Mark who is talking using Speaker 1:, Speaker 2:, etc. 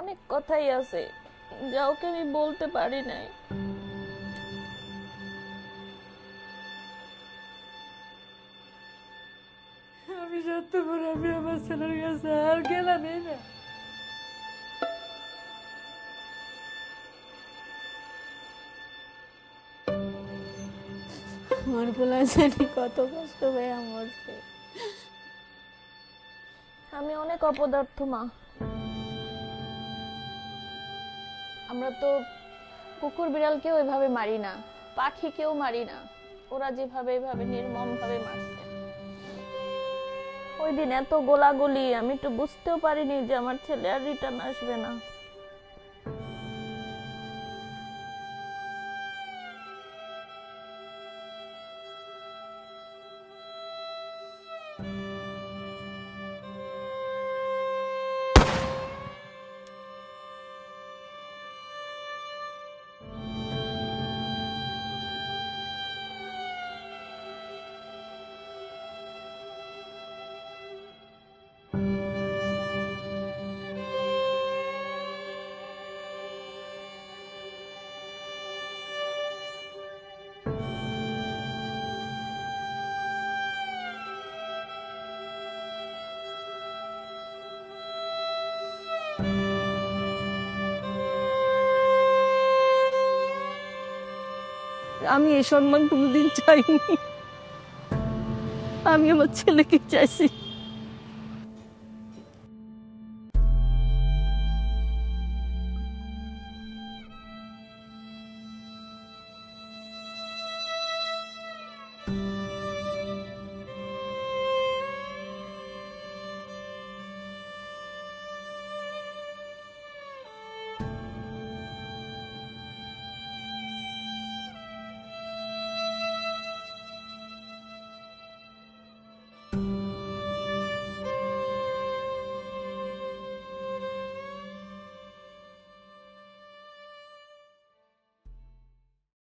Speaker 1: অনেক কথাই আছে যা ওকে আমি বলতে পারি নাই।
Speaker 2: আমি সত্য করে আমি আমার ছেলের কাছে আর গেলামই না। আমার পোলা জানি কত কষ্ট হয়ে মরছে।
Speaker 1: আমি অনেক অপদার্থ মা। আমরা তো কুকুর বিড়ালকেও এভাবে মারি না, পাখিকেও মারি না, ওরা যেভাবে এভাবে নির্মম ভাবে মারছে। ওই দিন এত গোলাগুলি, আমি তো বুঝতেও পারিনি যে আমার ছেলে আর রিটার্ন আসবে না।
Speaker 2: আমি এই সম্মান কোনোদিন চাইনি। আমি আমার ছেলেকে চাইছি।